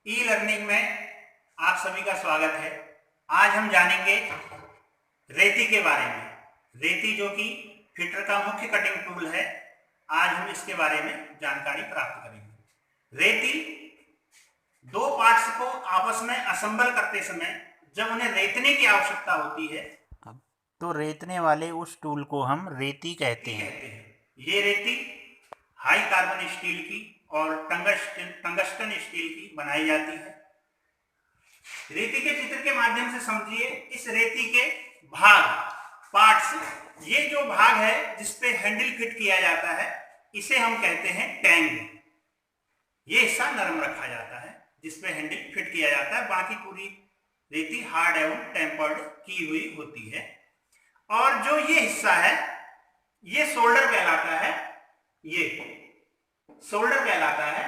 E learning में आप सभी का स्वागत है। आज हम जानेंगे रेती के बारे में। रेती जो कि फिटर का मुख्य कटिंग टूल है, आज हम इसके बारे में जानकारी प्राप्त करेंगे। रेती दो पार्ट्स को आपस में असेंबल करते समय जब उन्हें रेतने की आवश्यकता होती है तो रेतने वाले उस टूल को हम रेती कहते हैं। ये रेती हाई कार्बन स्टील की और टंगस्टन स्टील की बनाई जाती है। रेती के चित्र के माध्यम से समझिए, इस रेती के पार्ट्स, ये जो भाग है जिसपे हैंडल फिट किया जाता है इसे हम कहते हैं टैंग। ये हिस्सा नरम रखा जाता है जिसपे हैंडल फिट किया जाता है, बाकी पूरी रेती हार्ड एवं टेम्पर्ड की हुई होती है। और जो ये हिस्सा है ये शोल्डर कहलाता है, ये शोल्डर कहलाता है।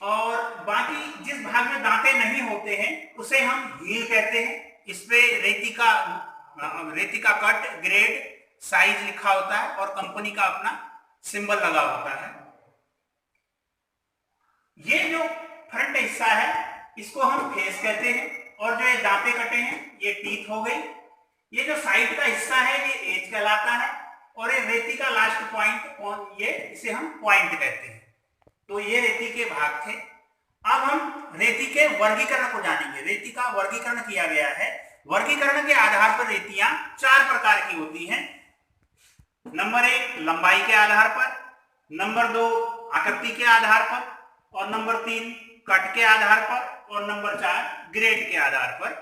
और बाकी जिस भाग में दांते नहीं होते हैं उसे हम हील कहते हैं। इस पे रेती का कट, ग्रेड, साइज लिखा होता है और कंपनी का अपना सिंबल लगा होता है। ये जो फ्रंट हिस्सा है इसको हम फेस कहते हैं और जो ये दांते कटे हैं ये टीथ हो गई। ये जो साइड का हिस्सा है ये एज कहलाता है और ये रेती का लास्ट पॉइंट, ये इसे हम पॉइंट कहते हैं। तो ये रेती के भाग थे। अब हम रेती के वर्गीकरण को जानेंगे। रेती का वर्गीकरण किया गया है। वर्गीकरण के आधार पर रेतियां चार प्रकार की होती हैं। नंबर 1 लंबाई के आधार पर, नंबर 2 आकृति के आधार पर, और नंबर 3 कट के आधार पर, और नंबर 4 ग्रेड के आधार पर।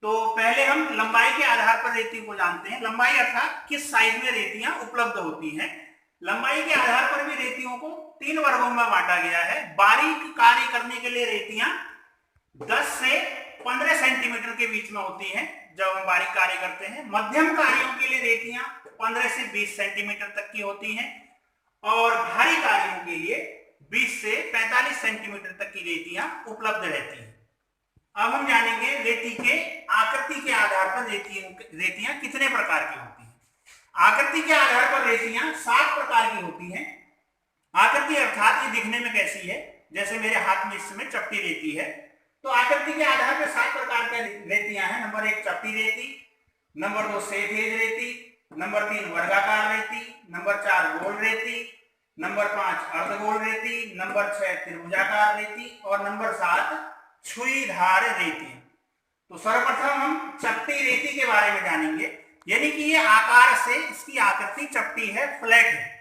तो पहले हम लंबाई के आधार पर रेती को जानते हैं। लंबाई अर्थात किस साइज में रेतियां उपलब्ध होती हैं। लंबाई के आधार पर भी रेतियों को 3 वर्गों में बांटा गया है। बारीक कार्य करने के लिए रेतियां 10 से 15 सेंटीमीटर के बीच में होती हैं जब हम बारीक कार्य करते हैं। मध्यम कार्यों के लिए रेतियां 15 से 20 सेंटीमीटर तक की होती हैं और भारी कार्यों के लिए 20 से 45 सेंटीमीटर तक की रेतियां उपलब्ध रहती हैं। अब हम जानेंगे रेती के आकृति के आधार पर रेतियां कितने प्रकार की होती हैं। आकृति के आधार पर रेतियां 7 प्रकार की होती हैं। आकृति अर्थात ये दिखने में कैसी है, जैसे मेरे हाथ में इस समय चपटी रेती है। तो आकृति के आधार पर 7 प्रकार की रेतियां हैं। नंबर 1 चपटी रेती, नंबर 2 सफेद रेती, नंबर 3 वर्गाकार रेती, नंबर 4 गोल रेती, नंबर 5 अर्धगोल रेती, नंबर 6 त्रिभुजाकार रेती और नंबर 7 छुईधार रेती। तो सर्वप्रथम हम चपटी रेती के बारे में जानेंगे, यानी कि ये आकार से इसकी आकृति चपटी है, फ्लैट है,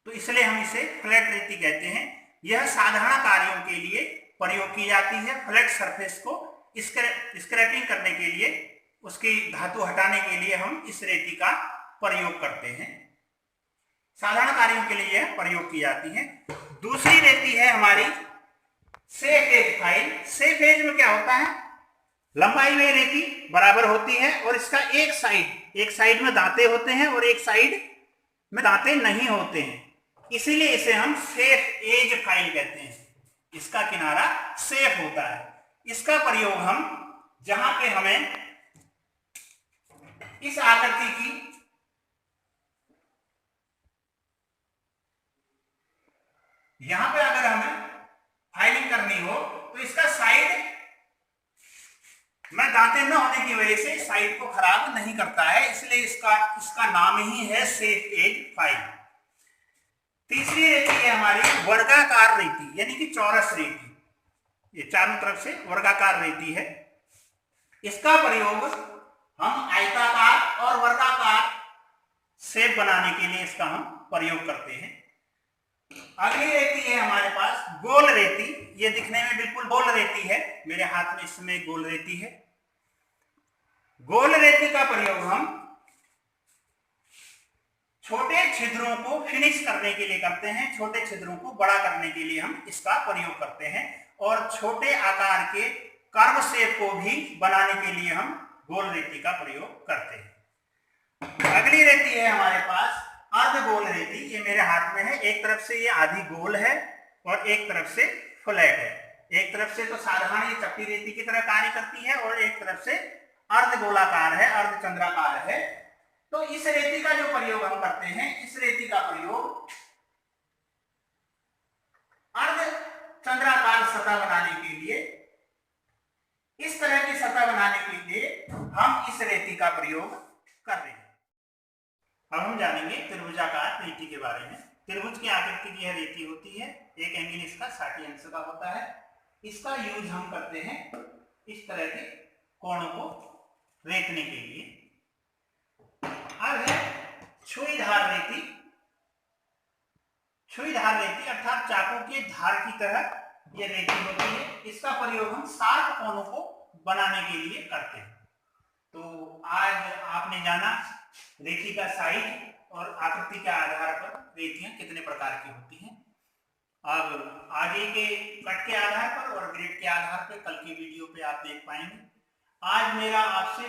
तो इसलिए हम इसे फ्लैट रेती कहते हैं। यह साधारण कार्यों के लिए प्रयोग की जाती है। फ्लैट सरफेस को स्क्रैपिंग करने के लिए, उसकी धातु हटाने के लिए हम इस रेती का प्रयोग करते हैं। साधारण कार्यों के लिए यह प्रयोग की जाती है। दूसरी रेती है हमारी safe edge file. Safe edge में क्या होता है, लंबाई में रेती बराबर होती है और इसका एक साइड में दांते होते हैं और एक साइड में दांते नहीं होते हैं, इसीलिए इसे हम सेफ एज फाइल कहते हैं। इसका किनारा सेफ होता है। इसका प्रयोग हम जहां पे हमें इस आकृति की यहां पे अगर हमें फाइलिंग करनी हो तो इसका साइड में दांते न होने की वजह से साइड को खराब नहीं करता है, इसलिए इसका नाम ही है सेफ एज फाइल। तीसरी रेती है हमारी वर्गाकार रेती, यानी कि चौरस रेती। ये चारों तरफ से वर्गाकार रेती है। इसका प्रयोग हम आयताकार और वर्गाकार शेप बनाने के लिए इसका हम प्रयोग करते हैं। अगली रेती है हमारे पास गोल रेती। ये दिखने में बिल्कुल गोल रेती है, मेरे हाथ में इसमें गोल रेती है। गोल रेती का प्रयोग हम छोटे छिद्रों को फिनिश करने के लिए करते हैं। छोटे छिद्रों को बड़ा करने के लिए हम इसका प्रयोग करते हैं और छोटे आकार के कर्व शेप को भी बनाने के लिए हम गोल रेती का प्रयोग करते हैं। अगली रेती है हमारे पास अर्धगोल रेती। ये मेरे हाथ में है। एक तरफ से ये आधी गोल है और एक तरफ से फ्लैट है। एक तरफ से तो साधारण ये चपटी रेती की तरह कार्य करती है और एक तरफ से अर्धगोलाकार है, अर्धचंद्राकार है। तो इस रेती का जो प्रयोग हम करते हैं, इस रेती का प्रयोग अर्धचंद्राकार सतह बनाने के लिए, इस तरह की सतह बनाने के लिए हम इस रेती का प्रयोग कर रहे हैं। अब हम जानेंगे त्रिभुजाकार रेती के बारे में। त्रिभुज की आकृति की यह रेती होती है, एक एंगल इसका 60 अंश का होता है। इसका यूज हम करते हैं इस तरह के कोणों को रेतने के लिए। अब है छुईधार रेती। छुईधार रेती अर्थात चाकू के धार की तरह यह रेती होती है। इसका प्रयोग हम शार्प कोणों को बनाने के लिए करते हैं। तो आज आपने जाना रेती का साइज और आकृति के आधार पर रेतियां कितने प्रकार की होती हैं। अब आगे के कट के आधार पर और ग्रेड के आधार पर कल की वीडियो पे आप देख पाएंगे। आज मेरा आपसे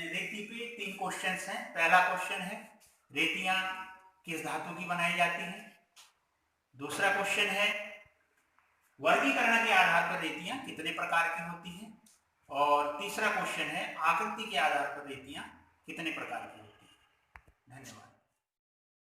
रेती पे 3 क्वेश्चंस हैं। पहला क्वेश्चन है रेतियां किस धातु की बनाई जाती हैं। दूसरा क्वेश्चन है वर्गीकरण के आधार पर रेतियां कितने प्रकार की होती हैं। और तीसरा क्वेश्चन है आकृति के आधार पर रेतियां कितने प्रकार की होती हैं। धन्यवाद।